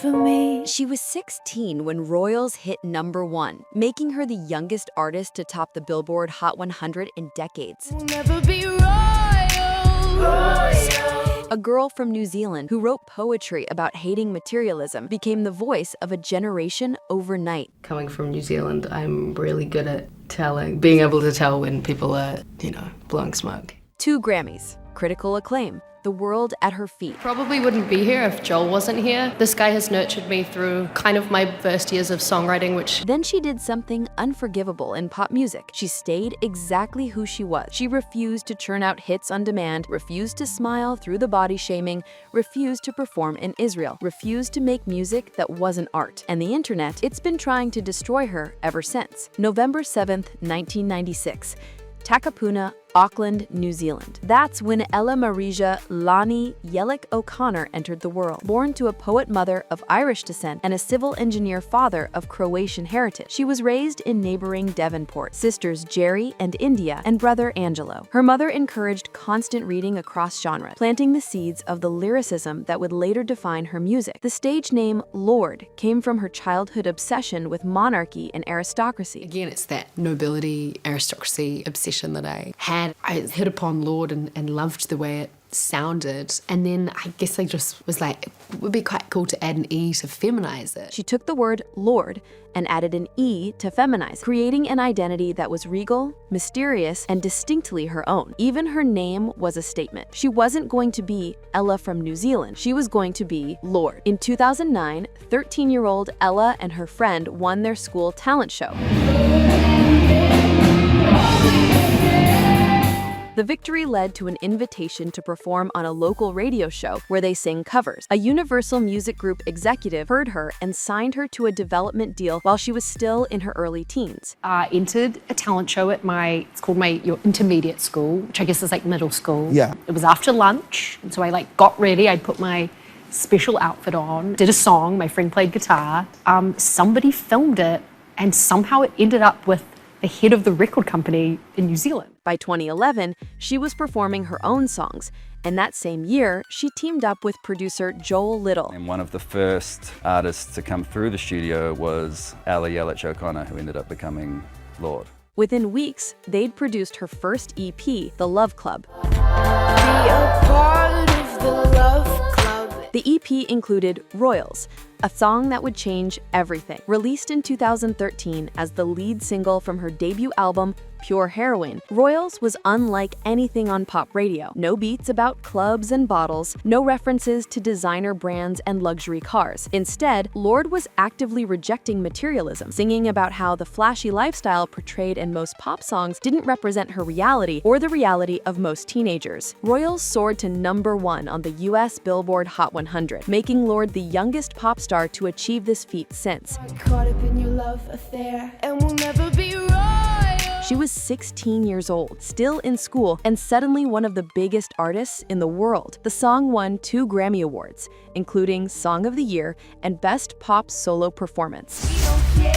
for me. She was 16 when Royals hit #1, making her the youngest artist to top the Billboard Hot 100 in decades. We'll never be royal. A girl from New Zealand who wrote poetry about hating materialism became the voice of a generation overnight. Coming from New Zealand, I'm really good at being able to tell when people are, blowing smoke. 2 Grammys, critical acclaim, the world at her feet. Probably wouldn't be here if Joel wasn't here. This guy has nurtured me through kind of my first years of songwriting, which... Then she did something unforgivable in pop music. She stayed exactly who she was. She refused to churn out hits on demand, refused to smile through the body shaming, refused to perform in Israel, refused to make music that wasn't art. And the internet, it's been trying to destroy her ever since. November 7th, 1996. Takapuna, Auckland, New Zealand. That's when Ella Marija Lani Yellick O'Connor entered the world. Born to a poet mother of Irish descent and a civil engineer father of Croatian heritage, she was raised in neighboring Devonport, sisters Jerry and India, and brother Angelo. Her mother encouraged constant reading across genres, planting the seeds of the lyricism that would later define her music. The stage name Lorde came from her childhood obsession with monarchy and aristocracy. Again, it's that nobility, aristocracy obsession that I had. I hit upon Lorde and loved the way it sounded. And then I guess I just was like, it would be quite cool to add an E to feminize it. She took the word Lorde and added an E to feminize, creating an identity that was regal, mysterious, and distinctly her own. Even her name was a statement. She wasn't going to be Ella from New Zealand. She was going to be Lorde. In 2009, 13-year-old Ella and her friend won their school talent show. The victory led to an invitation to perform on a local radio show where they sang covers. A Universal Music Group executive heard her and signed her to a development deal while she was still in her early teens. I entered a talent show at it's called your intermediate school, which I guess is like middle school. Yeah. It was after lunch, and so I got ready. I'd put my special outfit on, did a song, my friend played guitar. Somebody filmed it, and somehow it ended up with the head of the record company in New Zealand. By 2011, she was performing her own songs, and that same year, she teamed up with producer Joel Little. And one of the first artists to come through the studio was Ella Yellich O'Connor, who ended up becoming Lorde. Within weeks, they'd produced her first EP, The Love Club. Be a part of the Love Club. The EP included Royals, a song that would change everything. Released in 2013 as the lead single from her debut album, Pure Heroine, Royals was unlike anything on pop radio. No beats about clubs and bottles, no references to designer brands and luxury cars. Instead, Lorde was actively rejecting materialism, singing about how the flashy lifestyle portrayed in most pop songs didn't represent her reality or the reality of most teenagers. Royals soared to #1 on the US Billboard Hot 100, making Lorde the youngest pop star to achieve this feat since. Caught up in your love affair, and we'll never be royal. She was 16 years old, still in school, and suddenly one of the biggest artists in the world. The song won 2 Grammy Awards, including Song of the Year and Best Pop Solo Performance.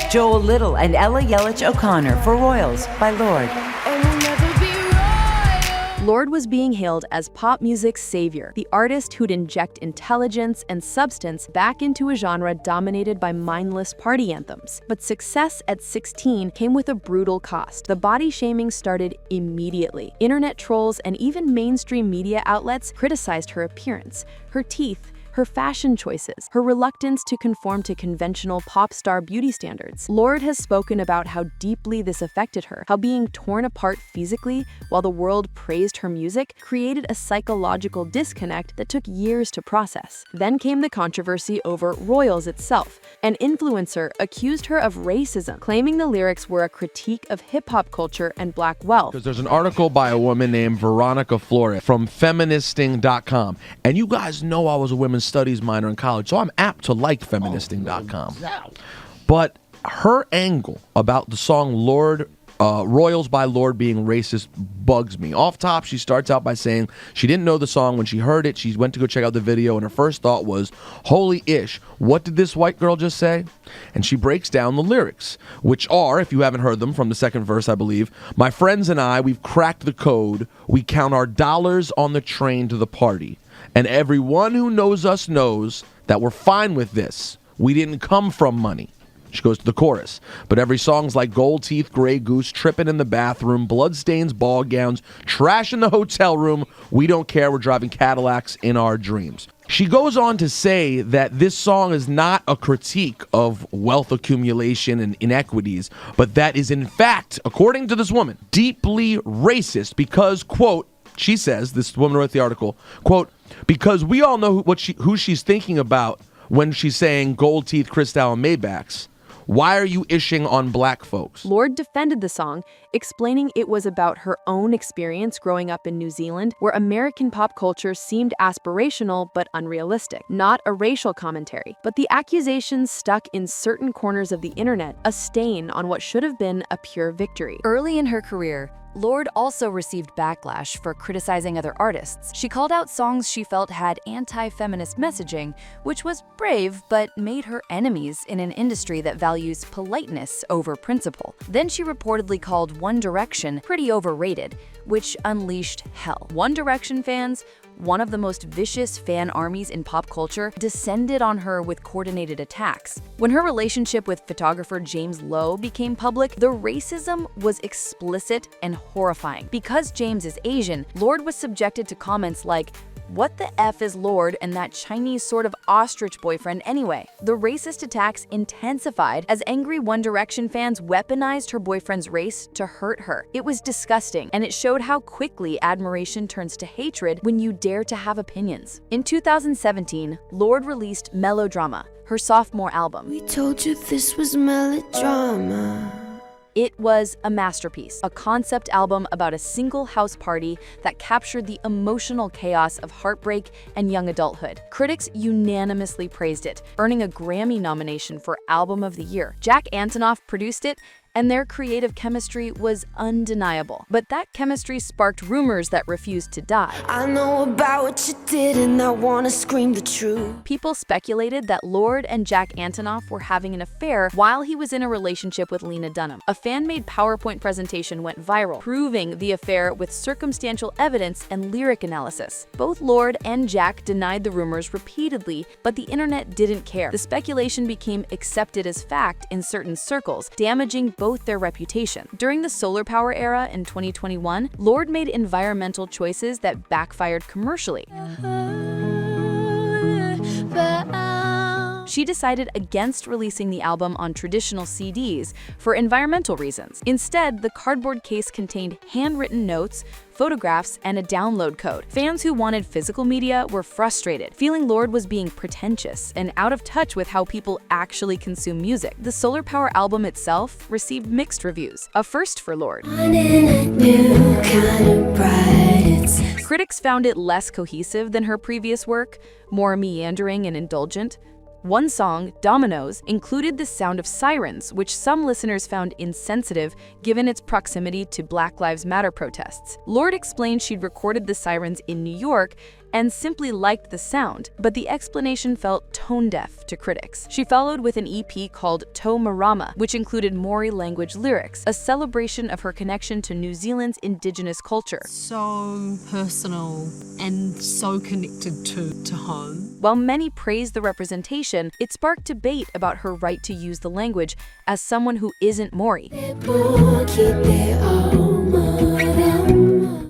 Joel Little and Ella Yellich O'Connor for Royals by Lorde. And we'll never be royal. Lorde was being hailed as pop music's savior, the artist who'd inject intelligence and substance back into a genre dominated by mindless party anthems. But success at 16 came with a brutal cost. The body shaming started immediately. Internet trolls and even mainstream media outlets criticized her appearance, her teeth, her fashion choices, her reluctance to conform to conventional pop star beauty standards. Lorde has spoken about how deeply this affected her, how being torn apart physically while the world praised her music created a psychological disconnect that took years to process. Then came the controversy over Royals itself. An influencer accused her of racism, claiming the lyrics were a critique of hip-hop culture and black wealth. Because there's an article by a woman named Veronica Flores from feministing.com. And you guys know I was a women's studies minor in college, so I'm apt to like feministing.com. But her angle about the song Royals by Lorde being racist bugs me. Off top, she starts out by saying she didn't know the song. When she heard it, she went to go check out the video, and her first thought was, holy ish, what did this white girl just say? And she breaks down the lyrics, which are, if you haven't heard them, from the second verse, I believe, my friends and I, we've cracked the code. We count our dollars on the train to the party. And everyone who knows us knows that we're fine with this. We didn't come from money. She goes to the chorus. But every song's like gold teeth, gray goose, tripping in the bathroom, bloodstains, ball gowns, trash in the hotel room. We don't care. We're driving Cadillacs in our dreams. She goes on to say that this song is not a critique of wealth accumulation and inequities, but that is in fact, according to this woman, deeply racist because, quote, she says, this woman wrote the article, quote, because we all know who she's thinking about when she's saying gold teeth, Cristal, and Maybachs. Why are you ishing on black folks? Lorde defended the song, explaining it was about her own experience growing up in New Zealand, where American pop culture seemed aspirational but unrealistic, not a racial commentary. But the accusations stuck in certain corners of the internet a stain on what should have been a pure victory. Early in her career, Lorde also received backlash for criticizing other artists. She called out songs she felt had anti-feminist messaging, which was brave but made her enemies in an industry that values politeness over principle. Then she reportedly called One Direction pretty overrated, which unleashed hell. One Direction fans, one of the most vicious fan armies in pop culture, descended on her with coordinated attacks. When her relationship with photographer James Lowe became public, the racism was explicit and horrifying. Because James is Asian, Lorde was subjected to comments like, "What the F is Lorde and that Chinese sort of ostrich boyfriend anyway?" The racist attacks intensified as angry One Direction fans weaponized her boyfriend's race to hurt her. It was disgusting, and it showed how quickly admiration turns to hatred when you dare to have opinions. In 2017, Lorde released Melodrama, her sophomore album. We told you this was melodrama. It was a masterpiece, a concept album about a single house party that captured the emotional chaos of heartbreak and young adulthood. Critics unanimously praised it, earning a Grammy nomination for Album of the Year. Jack Antonoff produced it, and their creative chemistry was undeniable. But that chemistry sparked rumors that refused to die. I know about what you did and I wanna scream the truth. People speculated that Lorde and Jack Antonoff were having an affair while he was in a relationship with Lena Dunham. A fan-made PowerPoint presentation went viral, proving the affair with circumstantial evidence and lyric analysis. Both Lorde and Jack denied the rumors repeatedly, but the internet didn't care. The speculation became accepted as fact in certain circles, damaging both their reputation. During the solar power era in 2021, Lorde made environmental choices that backfired commercially. She decided against releasing the album on traditional CDs for environmental reasons. Instead, the cardboard case contained handwritten notes, photographs, and a download code. Fans who wanted physical media were frustrated, feeling Lorde was being pretentious and out of touch with how people actually consume music. The Solar Power album itself received mixed reviews, a first for Lorde. Critics found it less cohesive than her previous work, more meandering and indulgent. One song, Dominoes, included the sound of sirens, which some listeners found insensitive given its proximity to Black Lives Matter protests. Lorde explained she'd recorded the sirens in New York and simply liked the sound, but the explanation felt tone-deaf to critics. She followed with an EP called Melodrama, which included Maori language lyrics, a celebration of her connection to New Zealand's indigenous culture. So personal and so connected to home. While many praised the representation, it sparked debate about her right to use the language as someone who isn't Maori.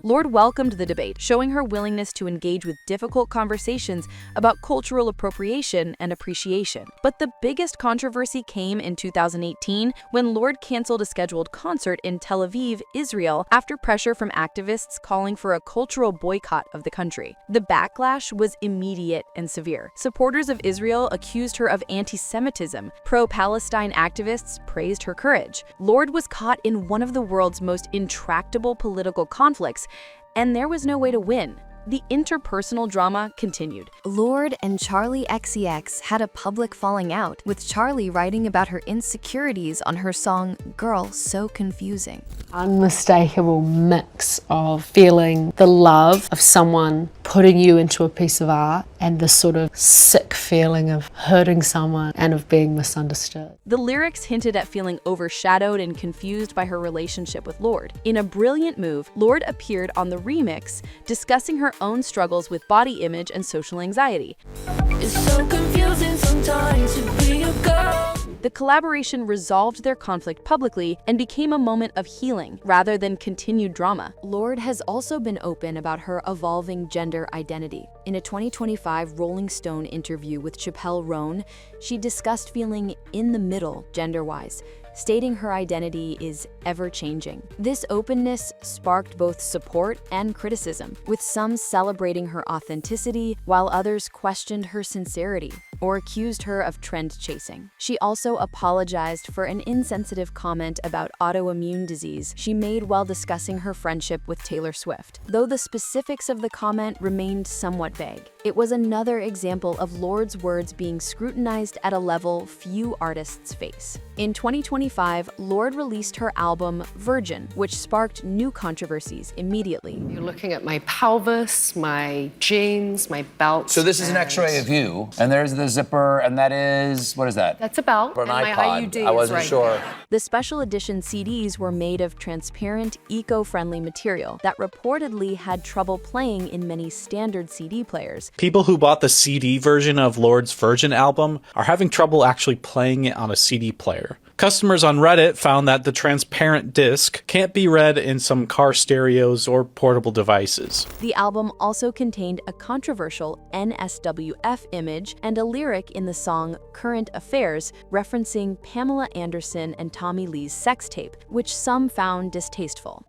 Lorde welcomed the debate, showing her willingness to engage with difficult conversations about cultural appropriation and appreciation. But the biggest controversy came in 2018 when Lorde canceled a scheduled concert in Tel Aviv, Israel, after pressure from activists calling for a cultural boycott of the country. The backlash was immediate and severe. Supporters of Israel accused her of anti-Semitism. Pro-Palestine activists praised her courage. Lorde was caught in one of the world's most intractable political conflicts, and there was no way to win. The interpersonal drama continued. Lorde and Charli XCX had a public falling out, with Charli writing about her insecurities on her song Girl So Confusing. Unmistakable mix of feeling the love of someone putting you into a piece of art and this sort of sick feeling of hurting someone and of being misunderstood. The lyrics hinted at feeling overshadowed and confused by her relationship with Lorde. In a brilliant move, Lorde appeared on the remix, discussing her own struggles with body image and social anxiety. It's so confusing sometimes to be a girl. The collaboration resolved their conflict publicly and became a moment of healing rather than continued drama. Lorde has also been open about her evolving gender identity. In a 2025 Rolling Stone interview with Chappelle Roan, she discussed feeling in the middle gender-wise, stating her identity is ever-changing. This openness sparked both support and criticism, with some celebrating her authenticity while others questioned her sincerity or accused her of trend-chasing. She also apologized for an insensitive comment about autoimmune disease she made while discussing her friendship with Taylor Swift, though the specifics of the comment remained somewhat vague. It was another example of Lorde's words being scrutinized at a level few artists face. In 2025, Lorde released her album Virgin, which sparked new controversies immediately. You're looking at my pelvis, my jeans, my belt. So this is an X-ray of you, and there's the zipper, and that is, what is that? That's a belt, For an and my iPod. IUD I is wasn't right sure. there. The special edition CDs were made of transparent, eco-friendly material that reportedly had trouble playing in many standard CD players. People who bought the CD version of Lorde's Virgin album are having trouble actually playing it on a CD player. Customers on Reddit found that the transparent disc can't be read in some car stereos or portable devices. The album also contained a controversial NSWF image and a lyric in the song Current Affairs referencing Pamela Anderson and Tommy Lee's sex tape, which some found distasteful.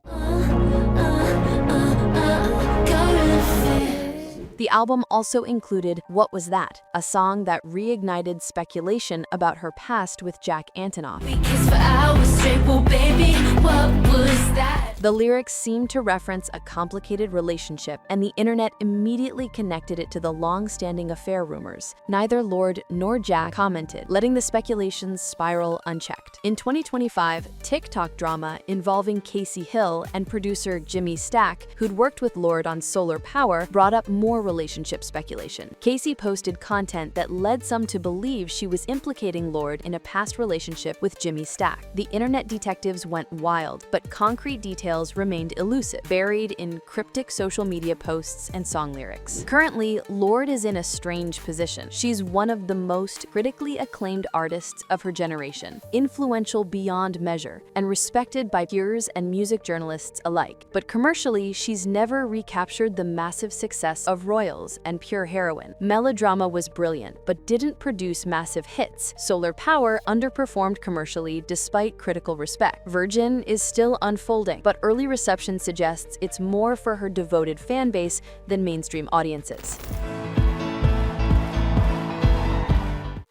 The album also included What Was That?, a song that reignited speculation about her past with Jack Antonoff. We kissed for hours straight, well, baby, what was that? The lyrics seemed to reference a complicated relationship, and the internet immediately connected it to the long-standing affair rumors. Neither Lorde nor Jack commented, letting the speculations spiral unchecked. In 2025, TikTok drama involving Casey Hill and producer Jimmy Stack, who'd worked with Lorde on Solar Power, brought up more relationship speculation. Casey posted content that led some to believe she was implicating Lorde in a past relationship with Jimmy Stack. The internet detectives went wild, but concrete details remained elusive, buried in cryptic social media posts and song lyrics. Currently, Lorde is in a strange position. She's one of the most critically acclaimed artists of her generation, influential beyond measure, and respected by peers and music journalists alike. But commercially, she's never recaptured the massive success of Royals and Pure Heroin. Melodrama was brilliant, but didn't produce massive hits. Solar Power underperformed commercially despite critical respect. Virgin is still unfolding, but early reception suggests it's more for her devoted fan base than mainstream audiences.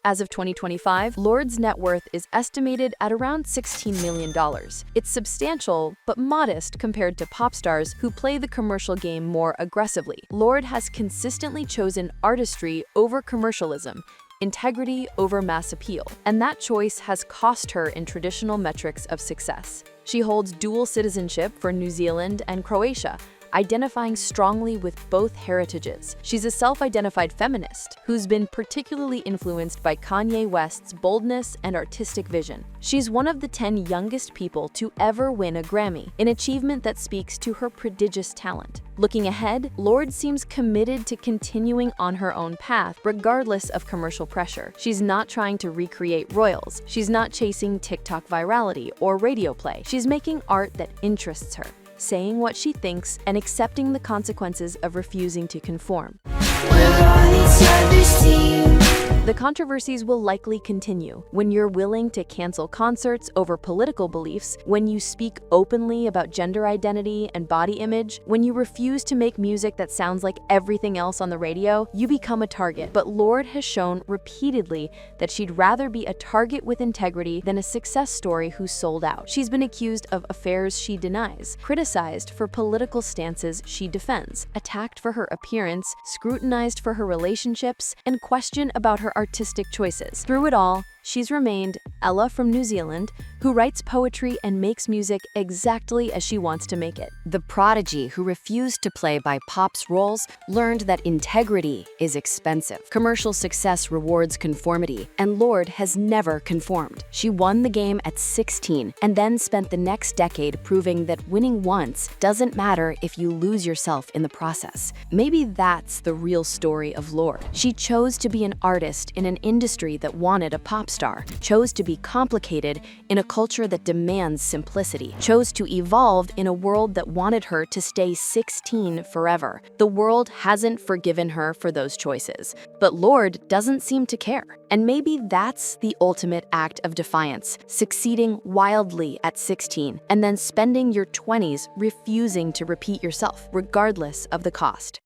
As of 2025, Lorde's net worth is estimated at around $16 million. It's substantial, but modest compared to pop stars who play the commercial game more aggressively. Lorde has consistently chosen artistry over commercialism, integrity over mass appeal, and that choice has cost her in traditional metrics of success. She holds dual citizenship for New Zealand and Croatia, identifying strongly with both heritages. She's a self-identified feminist who's been particularly influenced by Kanye West's boldness and artistic vision. She's one of the 10 youngest people to ever win a Grammy, an achievement that speaks to her prodigious talent. Looking ahead, Lorde seems committed to continuing on her own path, regardless of commercial pressure. She's not trying to recreate Royals. She's not chasing TikTok virality or radio play. She's making art that interests her, saying what she thinks and accepting the consequences of refusing to conform. The controversies will likely continue. When you're willing to cancel concerts over political beliefs, when you speak openly about gender identity and body image, when you refuse to make music that sounds like everything else on the radio, you become a target. But Lorde has shown repeatedly that she'd rather be a target with integrity than a success story who sold out. She's been accused of affairs she denies, criticized for political stances she defends, attacked for her appearance, scrutinized for her relationships, and questioned about her artistic choices. Through it all, she's remained Ella from New Zealand, who writes poetry and makes music exactly as she wants to make it. The prodigy who refused to play by pop's roles learned that integrity is expensive. Commercial success rewards conformity, and Lorde has never conformed. She won the game at 16 and then spent the next decade proving that winning once doesn't matter if you lose yourself in the process. Maybe that's the real story of Lorde. She chose to be an artist in an industry that wanted a pop star, chose to be complicated in a culture that demands simplicity, chose to evolve in a world that wanted her to stay 16 forever. The world hasn't forgiven her for those choices, but Lorde doesn't seem to care. And maybe that's the ultimate act of defiance, succeeding wildly at 16 and then spending your 20s refusing to repeat yourself, regardless of the cost.